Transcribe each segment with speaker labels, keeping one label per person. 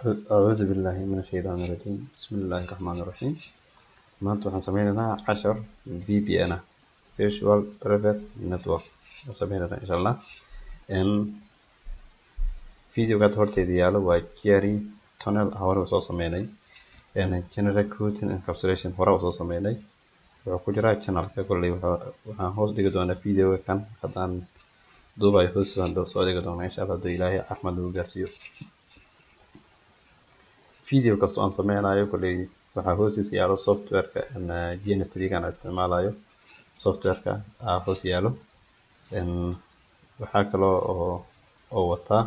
Speaker 1: أعوذ بالله من الشيطان الرجيم. بسم الله الرحمن الرحيم. maanta waxaan sameynaynaa cashar VPN ah, Virtual Private Network sameynaynaa insha Allah. videogaad horteeda yaalo waa Jerry Tunnel hore soo sameynay, Generic Routing Encapsulation hore soo sameynay, wuxuu ku jiraa channelka. Kolley waxaan hoos dhigi doonaa videoga kan haddaan duubay hoosaan soo dhigi doonaa insha Allah haddii Ilaahay caafimaad nagu gaarsiiyo. video kasto aan sameynayo kolley waxaa hoostiisa yaalo softwareka GNS3 aan isticmaalayo, softwareka hoos yaalo. waxaa kaloo oo wataa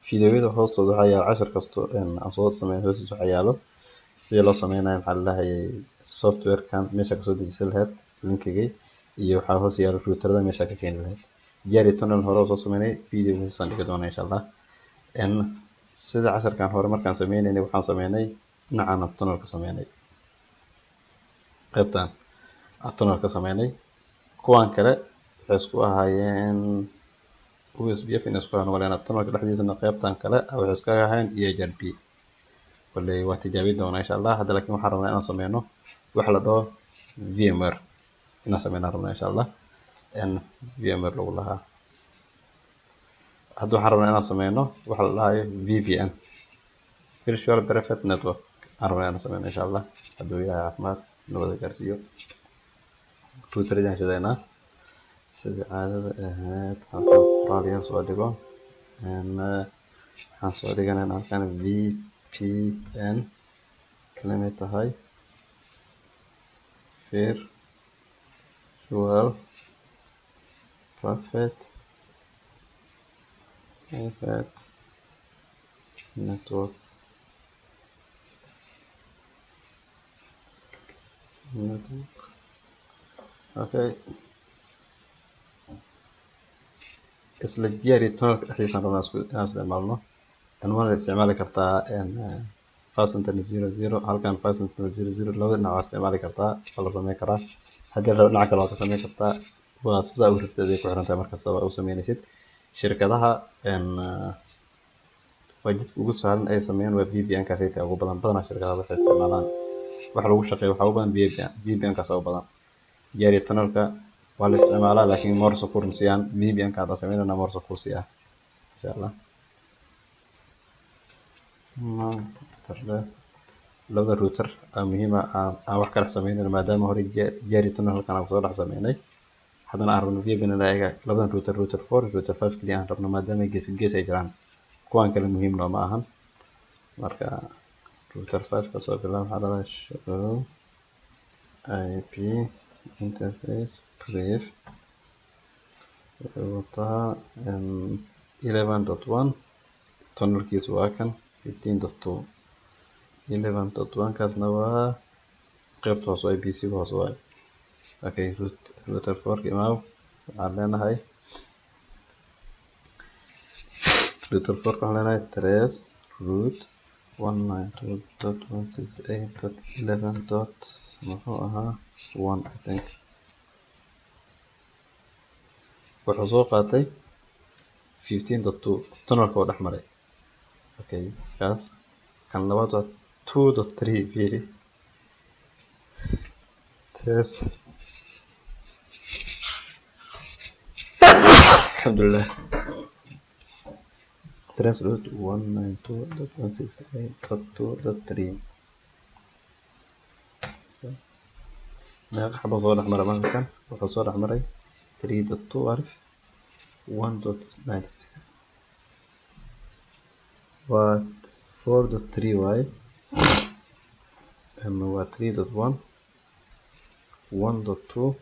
Speaker 1: videoyada hoostooda waxaa yaalo cashar kasto aan soo sameyn hoostiisa waxaa yaalo sida loo sameynayo maxaa la dhahayay softwarekan meesha kasoo dejisan lahayd linkigay, iyo waxaa hoos yaalo routerada meesha ka keeni lahayd. Jerry Tunnel hore soo sameynay video saan dhigi doonaa insha Allah. sida casharkan hore markaan sameynay waxaan sameynay dhinacan tunnel ka sameynay, qaybtan tunnel ka sameynay. kuwan kale waxay isku ahaayeen USB in isku ahaayeen walaana tunnelka dhexdiisana qaybtan kale waxay isku ahaayeen EIGRP. kolley waa tijaabin doonaa insha Allah. hadda laakiin waxaan rabnaa inaan sameyno wax la dhaho VMware inaan sameynaa rabnaa insha Allah. VMware lagu lahaa. hadda waxaan rabnaa inaan sameyno wax la dhahayo VPN, Virtual Private Network aan rabnaa inaan sameyno insha Allah hadduu Ilaahay caafimaad nabada gaarsiiyo. routeradaan shidaynaa sida caadada ahayd. halkan qoraal yar soo dhigo, waxaan soo dhiganaynaa halkan VPN kalimay tahay Virtual Private Network. okay, isla Jerry Tunnel dhexdiisa rabnaa inaan isticmaalno. waana isticmaali kartaa Fastnet 00 halkan Fastnet 00 labada dhinac waa isticmaali kartaa, waa la sameyn karaa. haddii la dhinac kale waa ka sameyn kartaa, waa sida u rabtid ay ku xiran tahay markasta waa u sameynaysid. shirkadaha waa jidka ugu sahlan ay sameeyaan waa VPN kaas ay ugu badan shirkadaha waxay isticmaalaan wax lagu shaqeeyo waxa ugu badan VPN kaas ugu badan. Jerry Tunnelka waa la isticmaalaa laakiin more secure siyaan VPN ka hadda sameynana more secure siya insha Allah. labada router muhiim ah wax kala sameynayna maadaama hore Jerry Tunnel halkan aan soo dhex sameynay. haddana aan rabno VPN ilaa labadan router 4 router 5 kaliya aan rabno maadaama gees ay jiraan, kuwan kale muhiim ma ahan. marka router 5 ka soo bilaab waxaa la show IP interface brief wuxuu wataa 11.1 tunnelkiisu waa kan 15.2. 11.1 kaasna waa qaybta hoose IPC hoose waa. okay, router 4 ka imaaw waxaan leenahay router 4 waxaan leenahay trace root 192.168.11. muxuu ahaa 1 I think. wuxuu soo qaatay 15.2 tunnelka oo dhex maray. okay, kaas kan labaad waa 2.3 fiiri trace. alxamdulillah. trace root 192.168.2.3 meeqa xabo soo dhex maray markan wuxuu soo dhex maray 3.2 arif 1.96 waa 4.3 waaye waa 3.1 1.2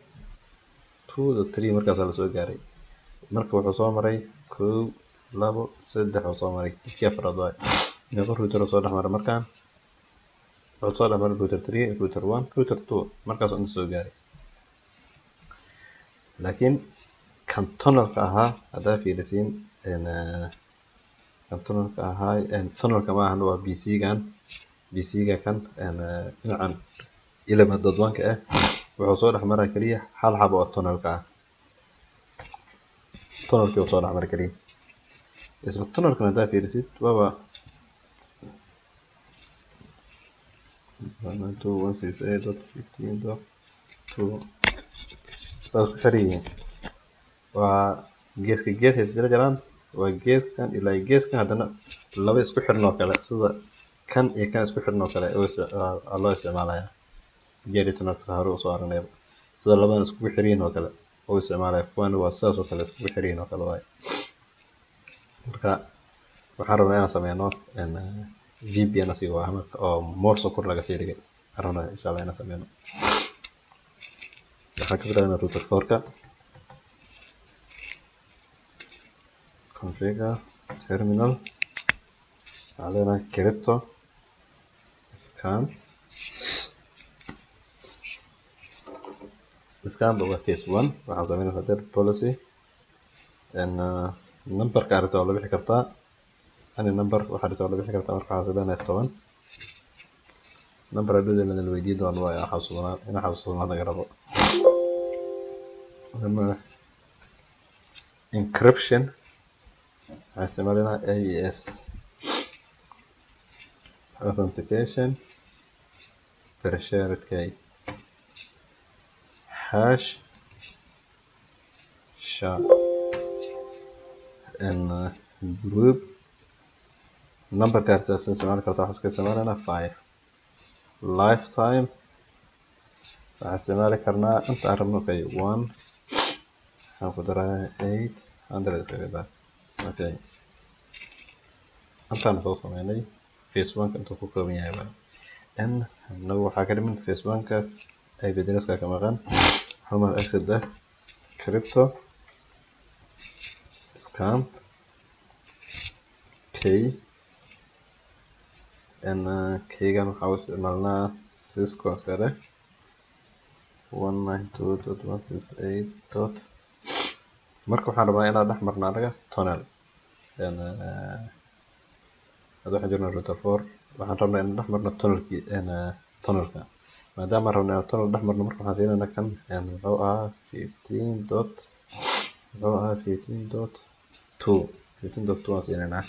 Speaker 1: 2.3 markaasaa lasoo gaaray. marka wuxuu soo maray 1 2 3 oo soo maray kii afraad waaye. meeqa router soo dhex maray markaan wuxuu soo dhex maray router 3 router 1 router 2 markaasoo inta soo gaaray. laakiin kan tunnelka ahaa haddaa fiirisiin kan tunnelka ahaa tunnelka ma ahan waa PC ga kan dhinacan 11.1 ka ah wuxuu soo dhex maraa keliya hal xabo oo tunnelka ah. tunnelkii uu soo dhex maraa keliya. isla tunnelkan haddaa fiirisid waaba 192.168.15.2 waa isku xiran yihiin. waa geeska gees ay isla jiraan. waa geeskan ilaa geeskan haddana laba isku xiran oo kale sida kan iyo kan isku xiran oo kale loo isticmaalaya geeri tunnelka hore usoo aragnay sida labadan iskugu xiran oo kale oo isticmaalaya. kuwan waa sidaas oo kale iskugu xiran oo kale waay. marka waxaan rabnaa inaan sameyno VPN asiga waa marka oo Morse kor laga sii dhigay. rabnaa insha Allah inaan sameyno. waxaan ka bilaabnaa router 4ka configure terminal waxaan leenahay crypto scan waa phase 1. waxaan sameynaa header policy numberka arrinta waa la bixi kartaa ani number waxa arrinta waa la bixi kartaa marka waxaan sameynaa 10 number hadii la weydiin doono waa xasuusnaa laga rabo. encryption waxaan isticmaalnaa AES authentication per shared key hash sha group number kaartaas isticmaali kartaa waxaan iska isticmaalnaa 5 lifetime waxaan isticmaali karnaa inta aan rabno 1 waxaan ku daraa 800 iska gadaa. okay intaan soo sameynay phase 1 intuu ku kooban yahay nagu waxaa ka dhiman phase 1ka IP addresska ka maqan hal mar exit crypto scan key keygan waxaa u isticmaalnaa Cisco iskale 192.168. marka waxaan rabnaa inaan dhex marno anaga tunnel hadda waxaan jirnaa router 4 waxaan rabnaa inaan dhex marno tunnelka maadaama rabnaa inaan tunnel dhex marno marka waxaan siinaynaa kan wuxuu ahaa 15.2 aan siinaynaa.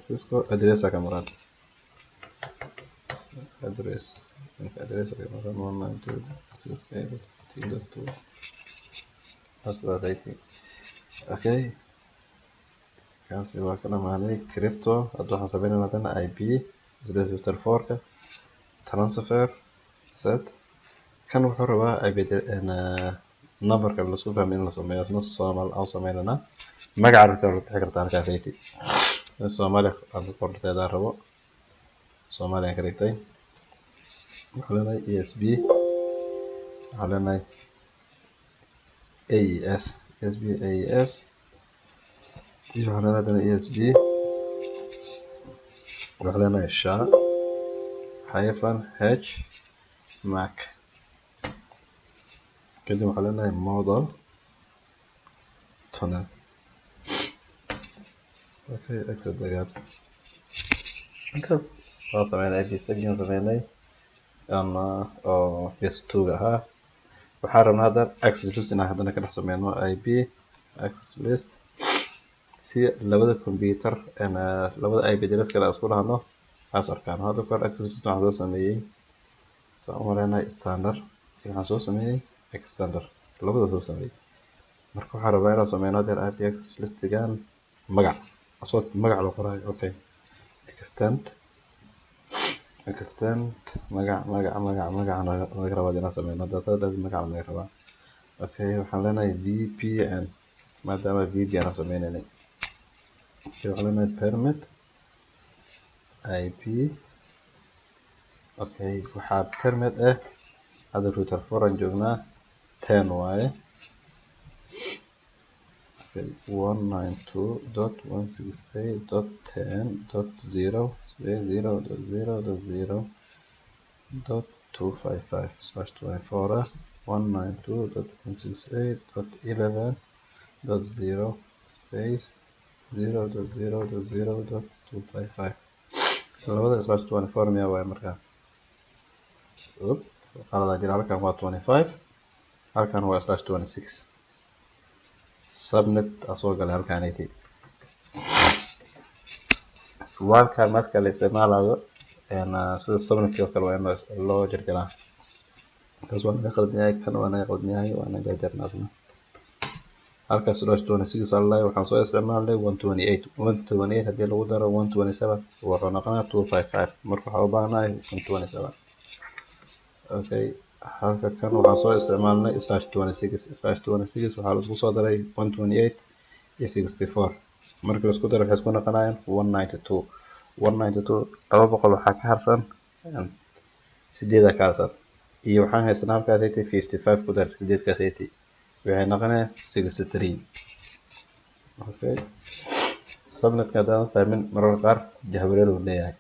Speaker 1: Cisco address ka maqan address ka maqan 192.168.15.2 that's okay kaasi waa ka dhamaanay crypto. hadda waxaan sameynaa hadana IP router 4ka transfer set kan wuxuu rabaa IP numberka la soo fahmay in la sameeyo nus Soomaali aan sameynaa magaca router la bixi kartaa halkaas ay Soomaali aan ku qorteeda rabo Soomaali aan ka dhigtay waxaan leenahay ESB waxaan leenahay AES ESB AES waxaan leenahay ESB waxaan leenahay SHA -H MAC kadib waxaan leenahay model tunnel. okay exit dagaad intaas waa sameynay IP segment sameynay oo phase 2 ahaa. waxaan rabnaa hadda access list inaan hadana ka dhex sameyno IP access list si labada computer labada IP address kala isku dhahno as arkaan. hadda kor access list waxaan soo sameeyay leenahay standard waxaan soo sameeyay extender labada soo sameeyay. marka waxaan rabaa inaan sameyno hadda IP access listigan magac loo qorayo. okay extend magac laga rabaa inaan sameyno hadda magac laga rabaa. okay waxaan leenahay VPN maadaama VPN aan sameynay waxaan leenahay permit IP. okay waxaa permit hadda router 4 aan joognaa 10 waaye 192.168.10.0.0.0.255/24 192.168.11.0 space 0.0.0.255 labada slash 24 miya waay markaa qalada jira halkan waa 25 halkan waa slash 26 subnet asoo galay halkan ay tahay waalkan maska la isticmaalayo sida subnetkii oo kale waa in loo jarjaraa kaas waa naga qaldan yahay kan waa naga qaldan yahay waa naga jarnaasna halkaas slash 26 allahi waxaan soo isticmaalnay 128 haddii lagu daro 127 wuxuu noqonaa 255 marka waxaa u baahanahay 127 okay halka kan waxaan soo isticmaalnay slash 26 waxaa la isku soo daray 128 iyo 64 marka la isku daro waxay isku noqonayaan 192 200 waxaa ka harsan 8 ka harsan iyo waxaan haysanaa halkaas ay tahay 55 ku dar 8 kaas ay tahay waxay noqonayaan 63 okay subnetka haddaan fahmin mararka qaar jahwareer uu leeyahay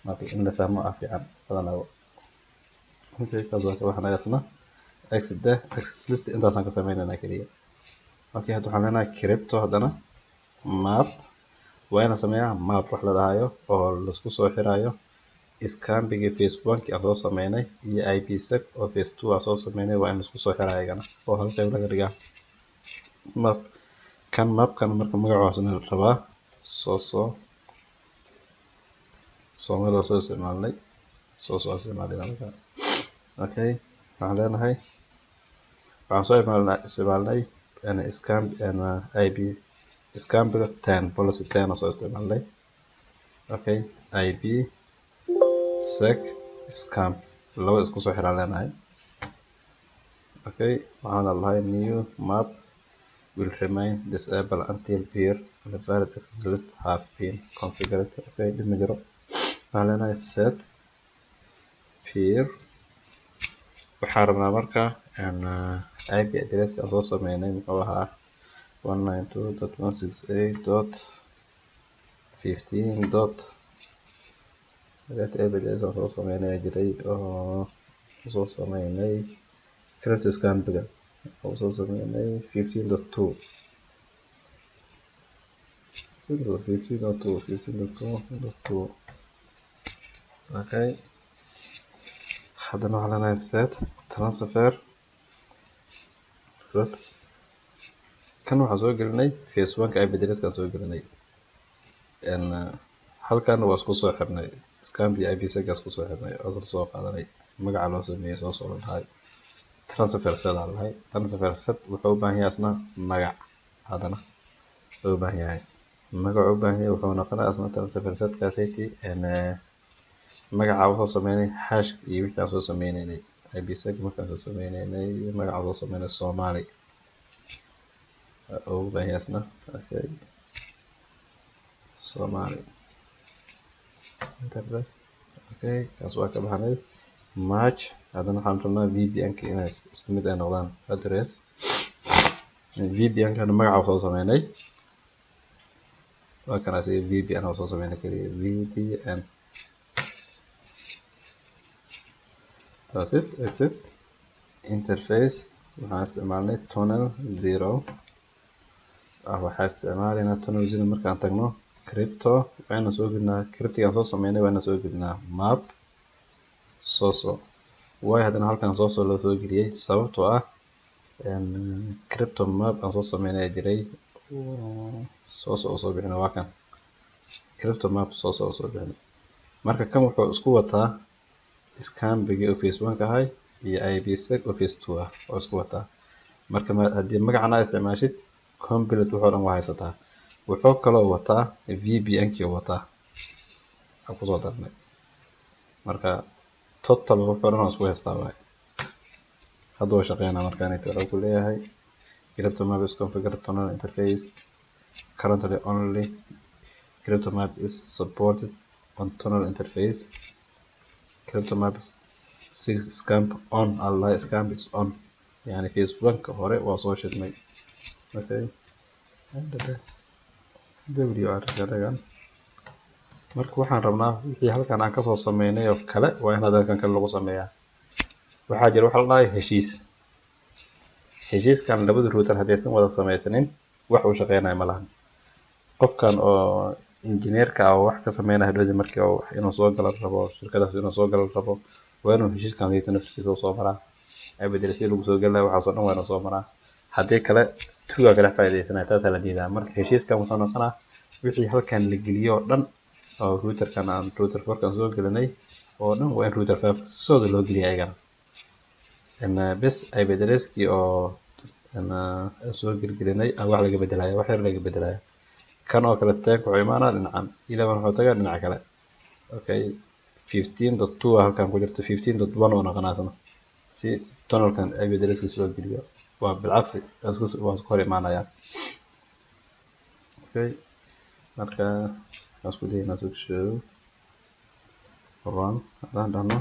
Speaker 1: marka in la fahmo fiican badanaa okay kaas waa waxaan haysanaa exit list intaasaan ka sameynaynaa kaliya okay hadda waxaan leenahay crypto haddana map waa inaan sameeyaa map wax la dhahayo oo laisku soo xirayo iskaambigii phase 1 aan soo sameynay iyo IPsec oo phase 2 aan soo sameynay waa in laisku soo xirayo iyagana oo hal qayb laga dhigaa mapkan marka magacoosna la rabaa soomaalida soo isticmaalnay marka okay waxaan leenahay waxaan soo isticmaalnay iskaambiga 10 policy 10 aan soo isticmaalnay okay IP sec scam laba isku soo xiraan leenahay okay waxaan lahayn new map will remain disabled until peer and the valid access list have been configured okay dib ma jiro waxaan leenahay set peer waxaan rabnaa marka IP addresska aan soo sameynay muxuu ahaa 192.168.15. evidence aan soo sameynay jiray oo soo sameynay crypto scambiga oo soo sameynay 15.2 okay haddana waxaan leenahay set transfer kan waxaan soo gelinay phase 1 IP addresskaan soo gelinay halkan waa isku soo xirnay scambi IPsec isku soo xirnay oo soo qaadanay magaca loo sameeyay soo lahaay transfer set lahaay transfer set wuxuu u baahan yahay asna magac hadana u baahan yahay magac u baahan yahay wuxuu noqonayaa asna transfer set kaasaytii magaca wuxuu sameeyay hash iyo wixii aan soo sameeynay IPsec markaan soo sameeynay magaca wuxuu sameeyay Soomaali oo u baahan yahay asna okay Soomaali okay kaas waa ka baxnay match haddana waxaan rabnaa VPN-ka inay isku mid ay noqdaan address VPN-ka magaca soo sameynay waa kana si VPN oo soo sameynay kaliya VPN that's it exit interface waxaan isticmaalnay tunnel 0 waxaan isticmaalnaa tunnel 0 markaan tagno crypto waxaan soo gelinaa cryptigan soo sameynay waan soo gelinaa map way haddana halkan loo soo geliyay sababtoo ah crypto map aan soo sameynay jiray soo bixina waa kan crypto map soo bixina marka kan wuxuu isku wataa scambigii oo phase 1 ka ahay iyo IPsec oo phase 2 ah oo isku wataa marka haddii magacana isticmaashid complete wuxuu dhan waa haysataa wuxuu kaloo wataa VPN-kii wataa aan ku soo darnay marka total wuxuu dhan isku haystaa waay hadda waa shaqeynaa markaan wuxuu ku leeyahay crypto map is configured tunnel interface currently only crypto map is supported on tunnel interface crypto map is 6 scamp on Allah scamp is on yani phase 1 ka hore waa soo shidnay okay WRCDgan marka waxaan rabnaa wixii halkan aan ka soo sameynay oo kale waa in halkan kale lagu sameeyaa waxaa jira waxa la dhahay heshiiskan labada router haddaysan wada samaysanin wax uu shaqeynayo ma lahan. qofkan oo injineerka ah oo wax ka sameynaya hadhowdii markii oo inuu soo galan rabo shirkadaas inuu soo galan rabo waa inuu heshiiskan haysto naftiisa soo maraa beddelashada lagu soo galayo waxaasoo dhan waa inuu soo maraa. haddii kale tuugaa kala faa'iidaysanaya taasaa la diidaa. marka heshiiskan wuxuu noqonaa wixii halkan la geliyo oo dhan oo routerkan aan router 4kan soo gelinay oo dhan waa in router 5 sooda loo geliya ayagana bes IP addresskii oo soo gelgelinay wax laga bedelaya wax yar laga bedelaya. kan oo kale tag wuxuu imaanaa dhinacan 11 wuxuu tagaa dhinaca kale. okay 15.2 halkan ku jirto 15.1 oo noqonaasna si tunnelkan IP addresskiisa loo geliyo waa bilcagsi waa isku hor imaanaya. okay marka isku dayna soo sheego run hadaan dhahno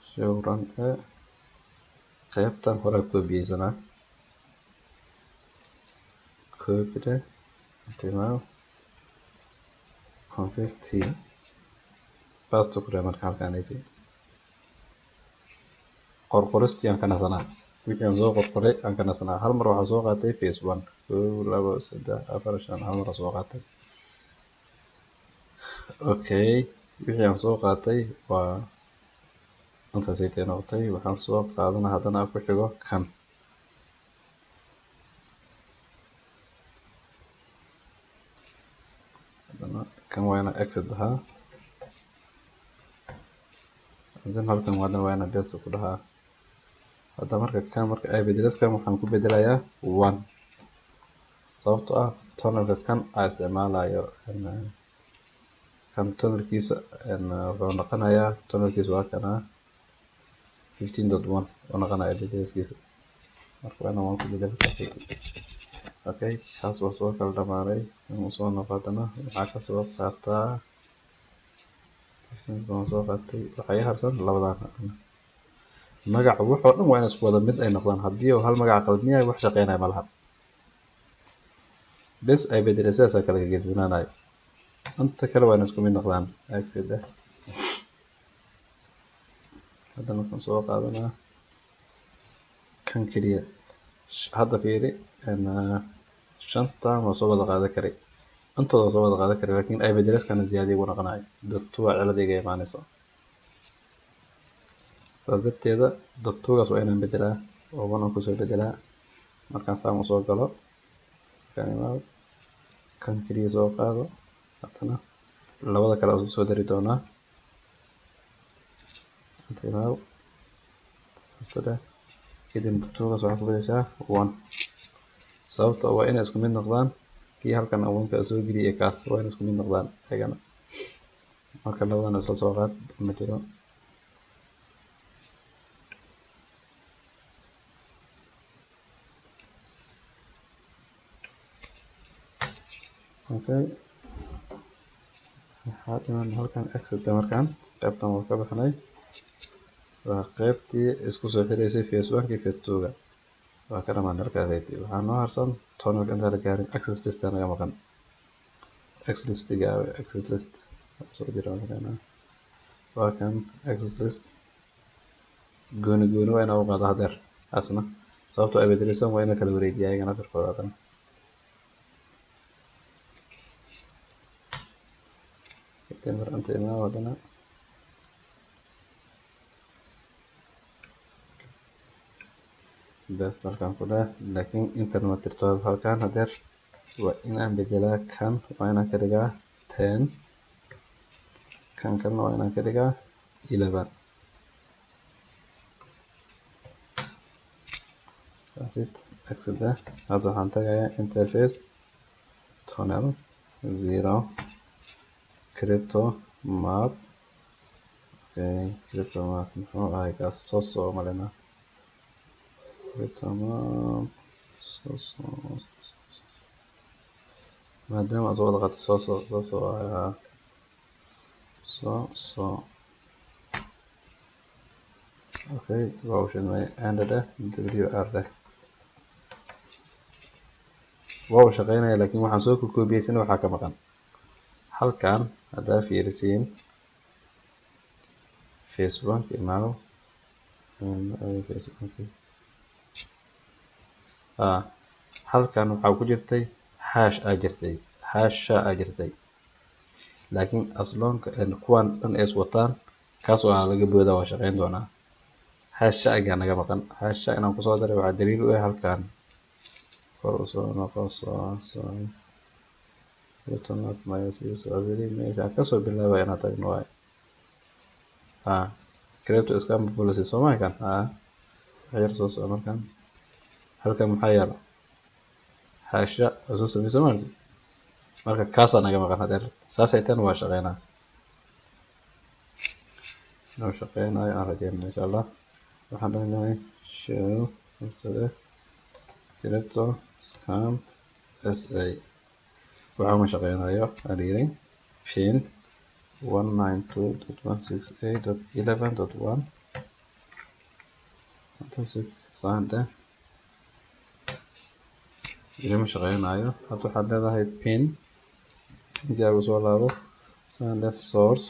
Speaker 1: show run qaybtan hore ku biisana copy intimaam config t paste ku marka halkan ay qorqoristii aan ka nasanaa wixii aan soo qorqoray aan ka nasanaa hal mar waxaa soo qaatay phase 1 2 3 4 5 hal mar soo qaatay. okay wixii aan soo qaatay waa intaas ay noqotay waxaan soo qaadanaa haddana ku xigo kan kan waa ina exit dhahaa haddana halkan waa ina best ku dhahaa. hadda marka kan marka IP addresskan waxaan ku bedelayaa 1 sababtoo ah tunnelka kan aan isticmaalayo kan tunnelkiisa wuxuu noqonayaa tunnelkiisa waa kana 15.1 oo noqonaya IP addresskiisa marka waan ku bedelaa. okay kaas waa soo kala dhamaaday inuu soo noqotana waxaa ka soo qaataa 15 soo qaatay waxay harsan labadan magaca wuxuu dhan waa in isku wada mid ay noqdaan haddii uu hal magac qaldan wax shaqeynaya ma laha bes IP addresses kala geedinaanay inta kale waa in isku mid noqdaan. hadda waxaan soo qaadanaa kan kaliya hadda fiiri shanta ma soo wada qaadan karay intooda soo wada qaadan karay laakiin IP addresskana ziyaada ugu noqonayo dadku waa ciladiga imaanayso sababteeda dadtuugaas waa inaan bedelaa oo waan ku soo bedelaa markaan saan soo galo kan kaliya soo qaado hadana labada kale oo soo dari doonaa intaa istada kadib dadtuugaas waxaan ku bedeshaa 1 sababtoo waa inay isku mid noqdaan kii halkan awoonka soo geliyay kaas waa inay isku mid noqdaan ayagana marka labadan isla soo qaad ma jiro. okay waxaa dhiman halkan exit markaan qaybtan waa ka baxnay waa qaybtii isku soo xireysay phase 1 iyo phase 2 ga waa ka dhamaan halkaas waxaa noo harsan tunnelka inta la gaarin access list naga maqan access list soo jira waa kan access list gooni waa inuu qaado hadeer asna sababtoo IP addressan waa inuu kala wareejiyaa ayagana firkooda hadana mar anta imaa wadana bes halkan ku dheh laakiin intan ma tirto halkan hadeer waa inaan bedelaa kan waa inaan ka dhigaa 10 kan kalena waa inaan ka dhigaa 11 that's it exit hadda waxaan tagayaa interface tunnel 0 crypto map okay crypto map muxuu ahay kaas soo malena crypto map maadaama soo wada qaatay soo okay waa u shidmay andada wr waa u shaqeynaya laakiin waxaan soo koobiyeysan waxaa ka maqan halkan haddaa fiirisiin Facebook imaado Facebook halkan waxaa ku jirtay hasha jirtay laakiin asloonka kuwan dhan ay wataan kaas oo laga boodaa waa shaqeyn doonaa hasha aga naga maqan hasha inaan ku soo daray waxa daliil u ah halkan hor u soo noqoso youtube ma yasiis wali meesha ka soo bilaabay inaan tagno way crypto scam policy Soomaalikan waxyar soo soo markan halkan maxaa yaalo hasha soo sameeyay Soomaali marka kaas naga maqan hadeer saasay tan waa shaqeynaa noo shaqeynayo aan rajeynaa insha Allah waxaan doonayaa show crypto scam SA waxaan shaqeynayo adiirin pin 192.168.11.1 intaasi saanta ilmu shaqeynayo hadda waxaad leedahay pin inta soo laabo saanta source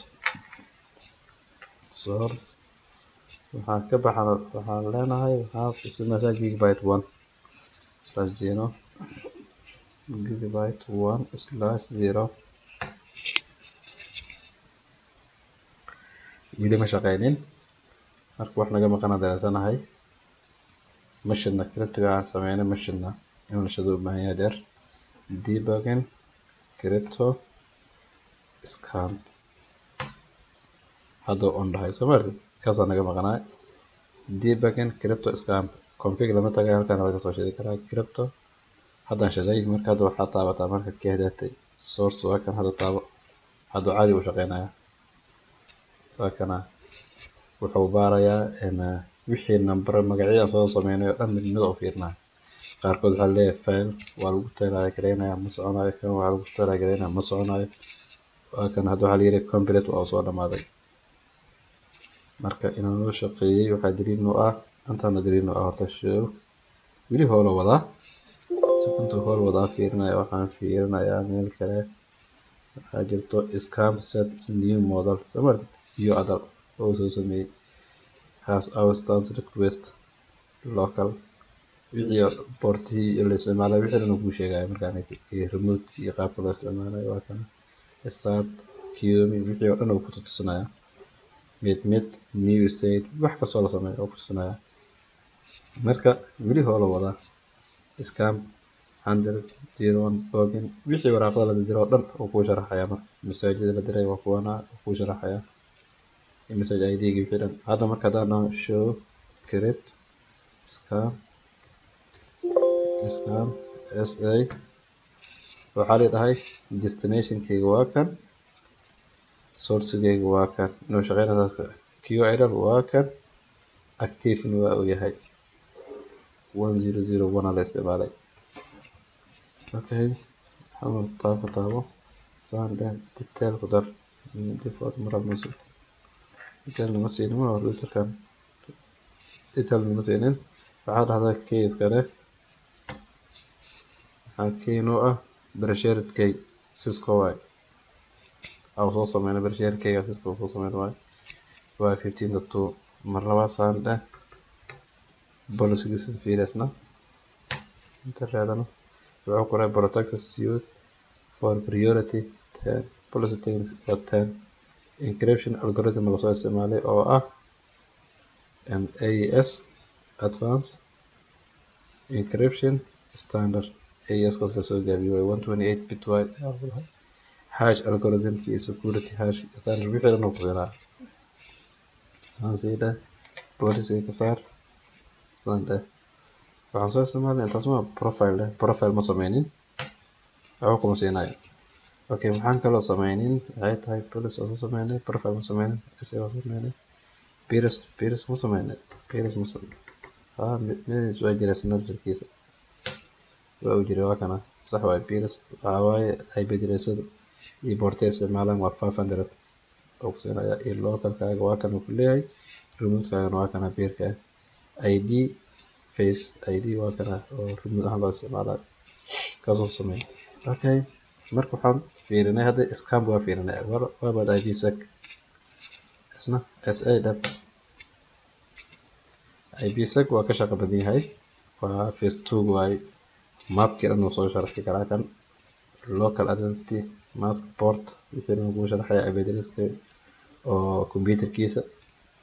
Speaker 1: waxaan ka baxaa waxaan leenahay half isna gigabyte 1/0 gigabyte 1/0 wili ma shaqeynin marka wax naga maqan dareensanahay mashina crypto aan sameeyay mashina in la shado baahan yahay debugging crypto scam hado on dhahay Soomaali kaas naga maqanay debugging crypto scam config lama tagay halkan laga soo sheegi karaa crypto haddaan shaday marka hada waxa taabataa marka keedatay source waa kan hada taabo hada caadi u shaqeynaya waa kana wuxuu baarayaa in wixii number magaciisa soo sameeyo dhan mid u fiirnaa qaarkood waxa leeyahay file waa lagu taageeraa ma soconayo kan waa lagu taageeraa ma soconayo waa kan hada waxa la yiri complete waa soo dhamaaday marka inaan loo shaqeeyay waxa daliil u ah antaan daliil u ah horta show wili hoola wada sababta hool wada fiirinayo waxaan fiirinayaa meel kale waxaa jirto scam set new model Soomaali iyo adal oo soo sameeyay has our stance request local video porti la isticmaalo wixii lagu sheegay markaan ay remote iyo qaabka loo isticmaalayo waa kan start qm wixii oo dhan uu ku tusinaya mid new state wax ka soo la sameeyo oo ku tusinaya marka wili hoola wada scam 101 login wixii waraaqada la diro dhan oo ku sharaxaya masaajida la diray waa kuwana ku sharaxaya message ID gi fiiran hada marka daan show crypto scam SA waxa la dhahay destination kayga waa kan source kayga waa kan inuu shaqeynaa QIDL waa kan active waa uu yahay 1001 la isticmaalay okay hal taabo saanda detail ku dar default marab musu detail ma siin ma router kan detail ma siin waxa dhahdaa case kale keeno ah brashared kay Cisco way aw soo sameeyay brashared kay Cisco soo sameeyay waa 15.2 mar laba saanda policy fiilasna inta raadana wuxuu ku raa protect suite for priority 10 policy 10 encryption algorithm la soo isticmaalay oo ah AES advanced encryption standard AES kaas la soo gaabiyay 128 bit wide hash algorithm ki security hash standard wixii dhan uu ku raa sansida policy ka saar sanda waxaan soo isticmaalnay intaas ma profile ma sameynin waxaan ku siinay okay waxaan kaloo sameynin ay tahay policy oo sameynay profile ma sameynin SEO sameynay peers ma sameynay peers ma sameynay mid soo jira snapchat-kiisa waa u jiray waa kana sax waa peers waxa waaye ay bedreysado iyo boortay isticmaalaan waa 500 oo siinaya iyo local kaaga waa kan ku leeyahay remote kaaga waa kana peerka ID face ID waa kana oo remote ahaan loo isticmaalayo kaasoo sameeyay okay marka waxaan fiirinay hada scam waa fiirinay waa bad ID sec isna SA dhab IPsec waa ka shaqo badan yahay waa phase 2 waaye mapkii dhan uu soo sharxi karaa kan local identity mask port wixii dhan uu sharxaya IP addresska oo computerkiisa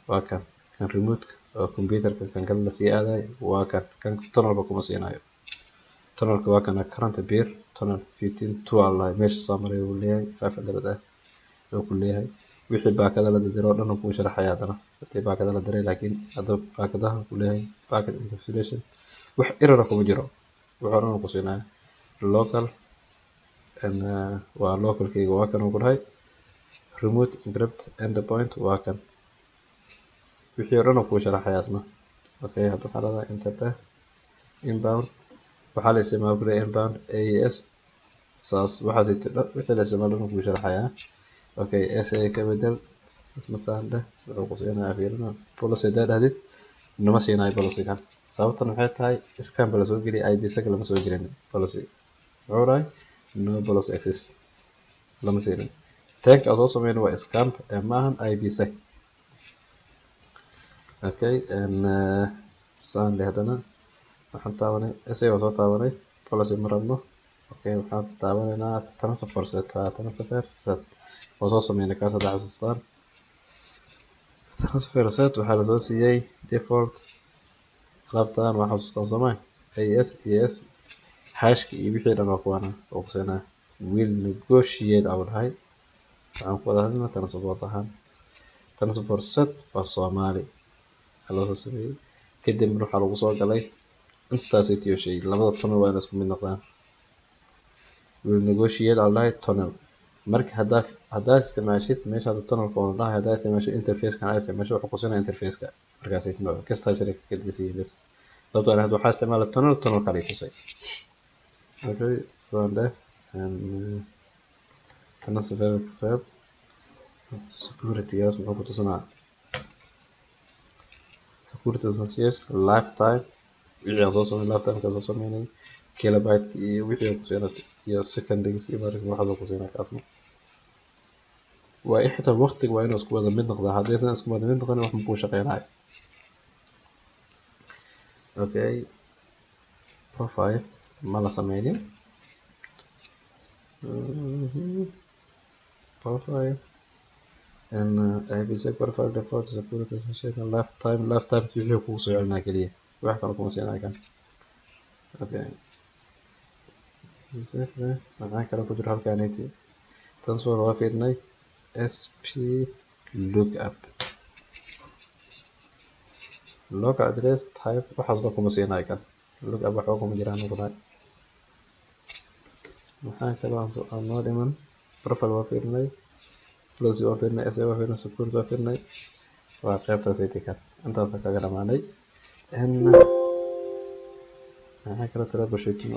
Speaker 1: waa kan remote oo computerka kan kale la sii aaday waa kan tunnelba kuma siinayo tunnelka waa kan current beer tunnel 15 Allah meesha soo maray uu leeyahay 500 ah oo ku leeyahay wixii baakada la diro dhan uu ku sharxaya hadana wixii baakada la diray laakiin hadda baakadaha ku leeyahay packet encapsulation wax error kuma jiro wuxuu dhan ku siinayo local and waa localkayga waa kan uu ku dhahay remote encrypt endpoint waa kan wixii dhan uu ku sharxaya asna okay hadda waxaa la enter inbound waxaa la isticmaalaa inbound AES saas waxaad wixii la isticmaalaa ku sharxaya okay SA ka bedel مثلا ده wuxuu ku siinayaa fiirina policy daadadid nama siinayo policy kan sababtan waxay tahay scan bala soo geliya IPsec lama soo gelin policy alright no policy access lama siinin tag aad soo sameeyay waa scan maahan IPsec okay and saan lehdana waxaan taabanay SA oo soo taabanay policy marabno okay waxaan taabanaynaa transfer set oo soo sameeyay ka saddex xasuustaan transfer set waxaa la soo siiyay default alaabtaan waxaa xasuustaan Soomaa AES hashki iyo wixii dhan oo kuwana oo ku seenaa will negotiate our high waxaan ku wada hadlana transfer set waa Soomaali loo soo sameeyay kadib waxaa lagu soo galay intaas ay tiyo shay labada tunnel waa isku mid noqdaan will negotiate our high tunnel marka hadda isticmaashid meesha tunnelka oo dhahay hadda isticmaashid interface kan ay isticmaasho wuxuu ku siinaa interface-ka markaas ay timo kasta shirka ka dhigayay bas sababtoo ah waxaa isticmaalaa tunnel kale tusay okay so that and transfer tab security gas wuxuu ku tusinaa security associates lifetime wixii aan soo sameeyay lifetime ka soo sameeyay kilobyte iyo wixii ku siinaa iyo seconds iyo waxa ku siinaa kaasna waa xitaa waqtiga waa inuu isku wada mid noqdo haddii isku wada mid noqon wax ma ku shaqeynaayo okay profile ma la sameeyay profile and IPsec profile default security association lifetime wixii ku soo celinaa kaliya wax kale kuma siinaa kan okay maxaa kale ku jira halkaan intii transfer waa fiirnay SP lookup local address type waxaas loo kuma siinay kan lookup waxa kuma jiraan ugu dhaay maxaa kale aan noo dhiman profile waa fiirnay policy waa fiirnay SA waa fiirnay security waa fiirnay waa qaybtaas ay tikaan intaas kaga dhamaanay in maxaa kale troubleshooting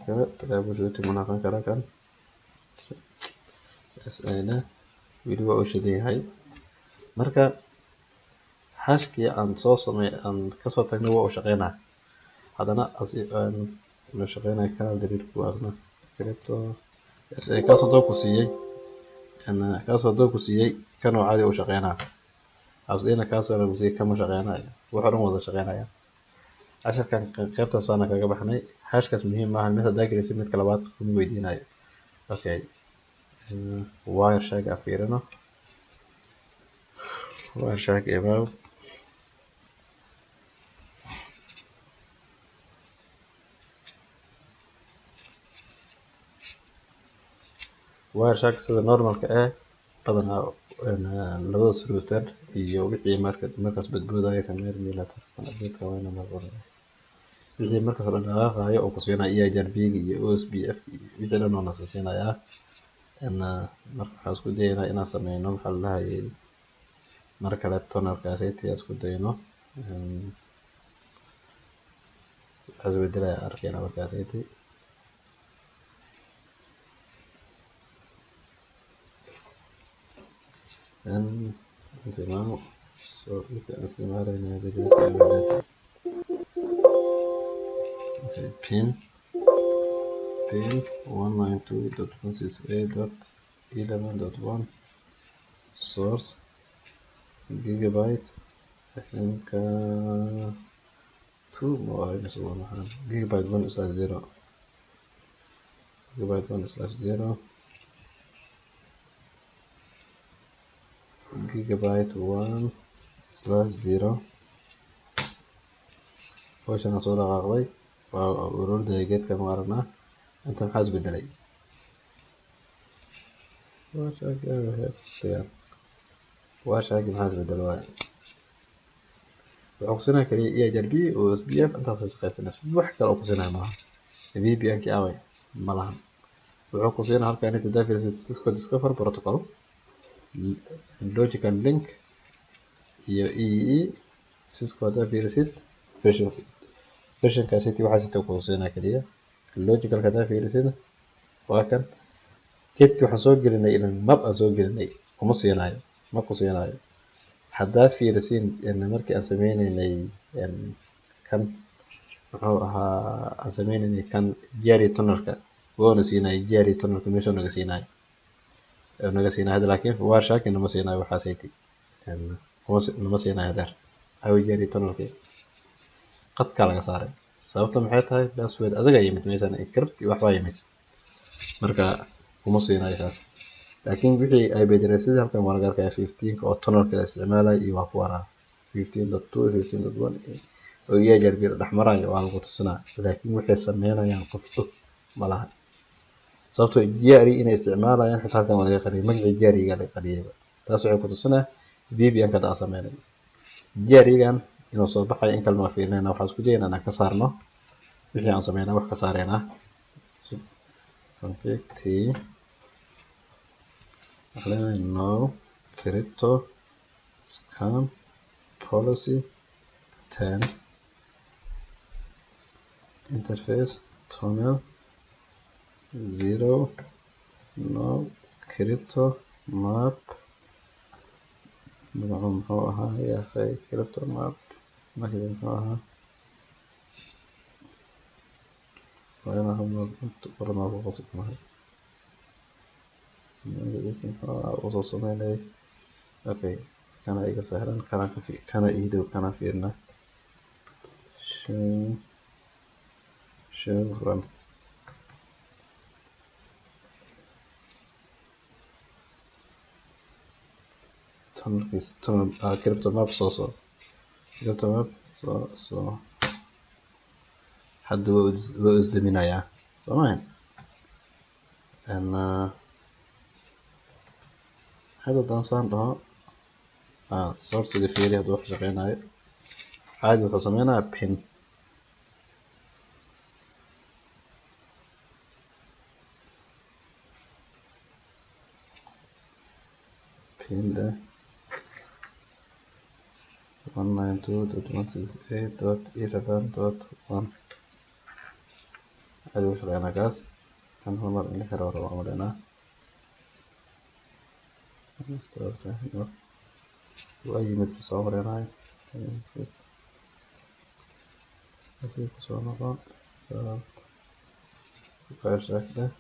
Speaker 1: kala troubleshooting noqon kara kan SA-na wili waa u shidan yahay marka hashkii aan soo sameeyay aan ka soo tagnay waa u shaqeynaa hadana la shaqeynaa kala delete kuwaasna crypto SA ka soo doob ku siiyay kan oo caadi u shaqeynaa asina ka soo doob ku siiyay kama shaqeynaa waxa dhan wada shaqeynaya casharkan qaybta saana kaga baxnay hashkaas muhiim ah mid hadaa gelisi midka labaad kuma weydiinayo okay wire shag afirano wire shag ebaw wire shag sida normalka badanaa labada router iyo wixii markaas badboodaya kamera milata dadka waa inay marqoraan wixii markaas la dhaqaaqayo oo ku siinaa EIGRP-ga iyo OSPF wixii dhan oo nasiinaya marka isku dayna inaan sameeyno waxa la dhahay marka kale tunnelkaas ay isku dayno asbeddelaya arkayna markaas ay تمام so استعمالنا بالنسبة pin pin 192.168.11.1 source gigabyte ka 2 gigabyte 1/0 gigabyte 1/0 gigabyte 1/0 function soo dhaqaaqday waa ururda geedka maarna inta maxaa isbedelay waa shaaki maxaa isbedelay wuxuu kusinaa kaliya EIRB oo SPF intaas shaqaysanayso wax kale oo kusinaa maaha VPN ki away malahan wuxuu kusinaa halkan inta dafir Cisco Discover protocol logical link iyo EE Cisco dafir version ka city waxa sita kusinaa kaliya logical ka dafir waa kan geedka waxaan soo gelinay ilaa map aan soo gelinay kuma siinayo ma ku siinayo haddaa fiirisiin markii aan sameynaynay kan wuxuu ahaa aan sameynaynay kan Jerry tunnelka woona siinay Jerry tunnelka meesha naga siinay hadda laakiin waa shaaki nama siinayo waxa sayti nama siinayo dar aw Jerry tunnelka qadka laga saaray sababta maxay tahay password adiga yimid meeshan encrypt waxba yimid marka kuma siinayo taas laakiin wixii ay bedeleen sida halkan waa laga arkaa 15 oo tunnelka isticmaalay iyo waa ku waraa 15.2 15.1 oo EIRB dhaxmarayo waa lagu tusinaa laakiin waxay sameynayaan qof og malaha sababtoo Jerry inay isticmaalayaan xitaa halkan waa laga qariyay magacii Jerry-ga la qariyay taas waxay ku tusinaa VPN ka daa sameynay Jerry-gan inuu soo baxay in kalma fiirnayna waxa isku dayna inaan ka saarno wixii aan sameynaa wax ka saarayna config no crypto scam policy 10 interface tunnel 0 no crypto map muxuu ahaa ya akhay crypto map magacii muxuu ahaa وأنا هم قرنا بقصة معي الاسم وصلنا إليه أوكي كان أيها سهلا كان إيده كان فيرنا شكرا تمام كريبتو ماب صوصو كريبتو ماب صو حد وازدمنايا سمعين ان هذا دانسان ده صورت اللي فيه هذا واحد شغالين عادي وتصمينا بين ده 192.168.11.1 هذا وش رأينا كاس كان هو مرة اللي حرارة وعملنا نستوعب وأي مدة صور هنا نسيب صور نقاط استوعب غير شكله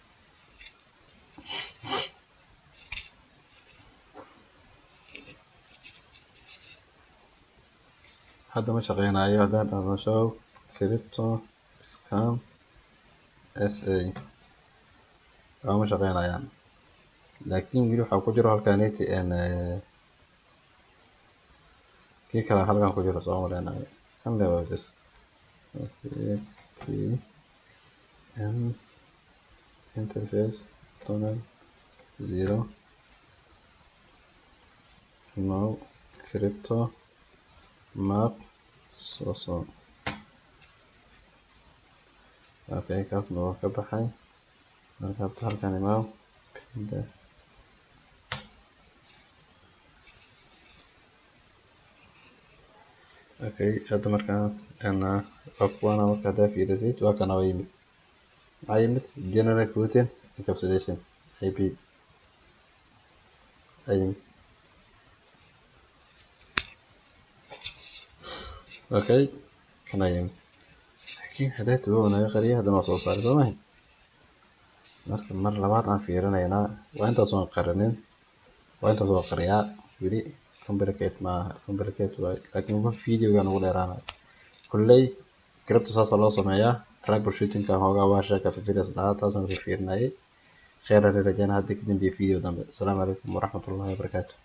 Speaker 1: هذا ما شغلنا أيه هذا أنا شو كريبتو سكام SA ما شغلنا يعني لكن يروح أو كجرو هالكانيتي أن كي كلا هالكان كجرو صامر أنا كم ده بس تي M interface tunnel 0 no crypto map so okay kaas noo ka baxay marka halkan imaaw okay hadda markaan ana aqwaana marka da fiirisid waa kana yimid general routing encapsulation IP okay kana yimid لكن هذا هو أنا قريه هذا ما صار صار زمان marka mar labaad aan fiirinaynaa waa intaas oo qarinin waa intaas oo qariyaa weli complicate ma complicate waa laakiin ma videoga ugu dheeraanay kulley grabta saas loo sameeyaa troubleshooting ka hoogaa waa shaka fiiris taas aan fiirinayay khayr rajayna hadda kadib video dambe. Assalaamu calaykum waraxmatullaahi wabarakaatuh.